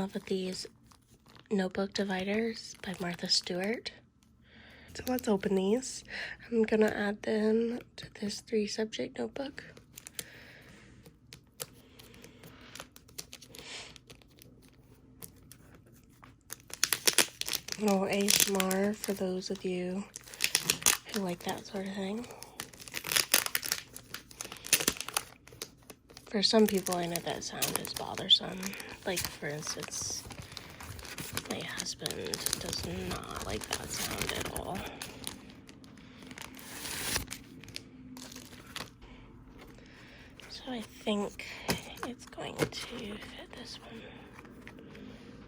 love with these notebook dividers by Martha Stewart. So let's open these. I'm gonna add them to this 3-subject notebook. A little ASMR for those of you who like that sort of thing. For some people, I know that sound is bothersome. Like, for instance, my husband does not like that sound at all. So I think it's going to fit this one.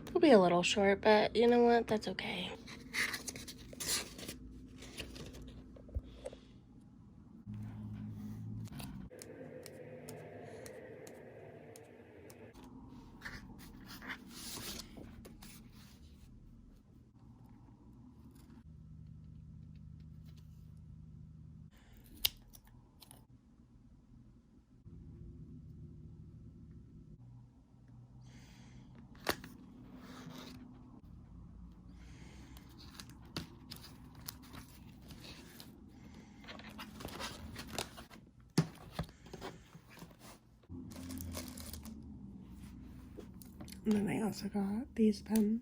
It'll be a little short, but you know what? That's okay. And then I also got these pens.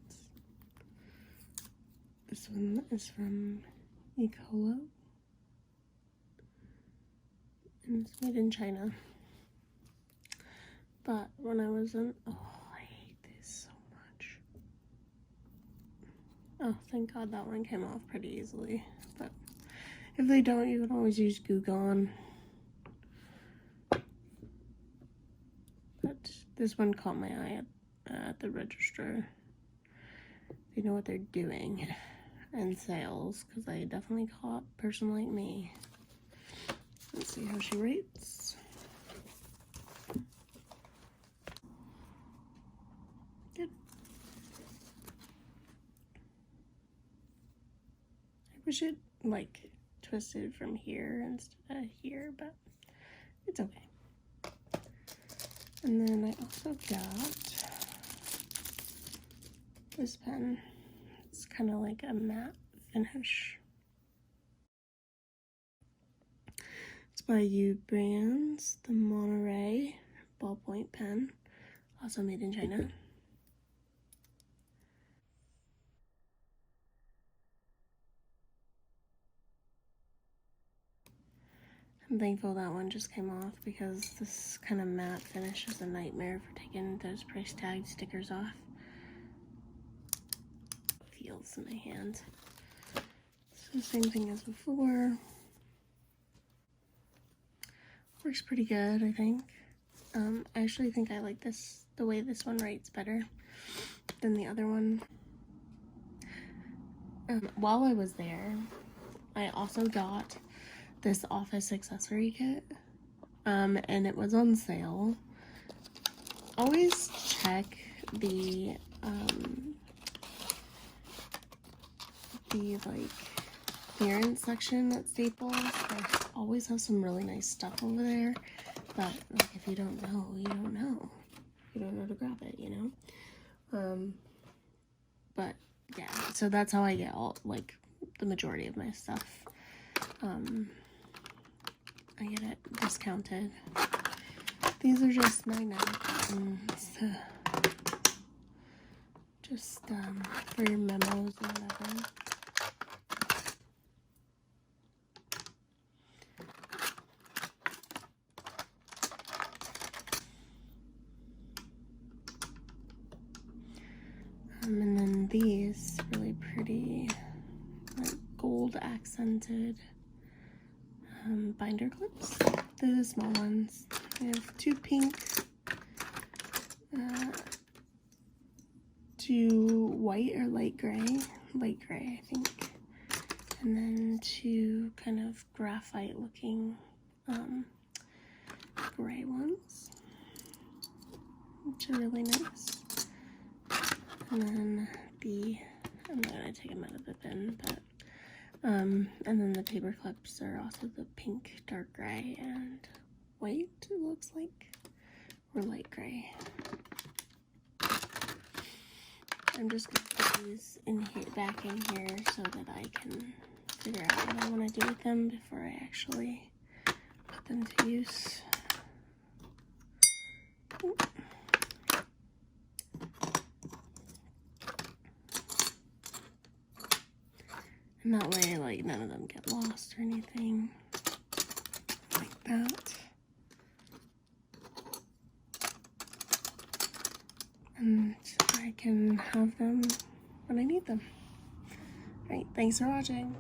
This one is from Ecolo. And it's made in China. But when I was in... Oh, I hate this so much. Oh, thank God that one came off pretty easily. But if they don't, you can always use Goo Gone. But this one caught my eye at the register. They know what they're doing in sales, because I definitely caught a person like me. Let's see how she rates. Good. I wish it like twisted from here instead of here, but it's okay. And then I also got this pen. It's kind of like a matte finish. It's by U Brands, the Monterey Ballpoint Pen, also made in China. I'm thankful that one just came off, because this kind of matte finish is a nightmare for taking those price tag stickers off. Feels in my hand. So same thing as before. Works pretty good, I think. I actually think I like this, the way this one writes better than the other one. While I was there, I also got this office accessory kit, and it was on sale. Always check the like clearance section at Staples. They always have some really nice stuff over there, but like, if you don't know, you don't know. You don't know to grab it, you know. But yeah, so that's how I get all, like, the majority of my stuff. I get it discounted. These are just my napkins, just for your memos and whatever. And then these really pretty, like, gold accented binder clips. They're the small ones. I have 2 pink, 2 white or light gray, I think, and then 2 kind of graphite looking gray ones, which are really nice. And then I'm not gonna take them out of the bin, but and then the paper clips are also the pink, dark gray, and white, it looks like, or light gray. I'm just going to put these in here, back in here, so that I can figure out what I want to do with them before I actually put them to use. And that way, like, none of them get lost or anything like that. And I can have them when I need them. Alright, thanks for watching.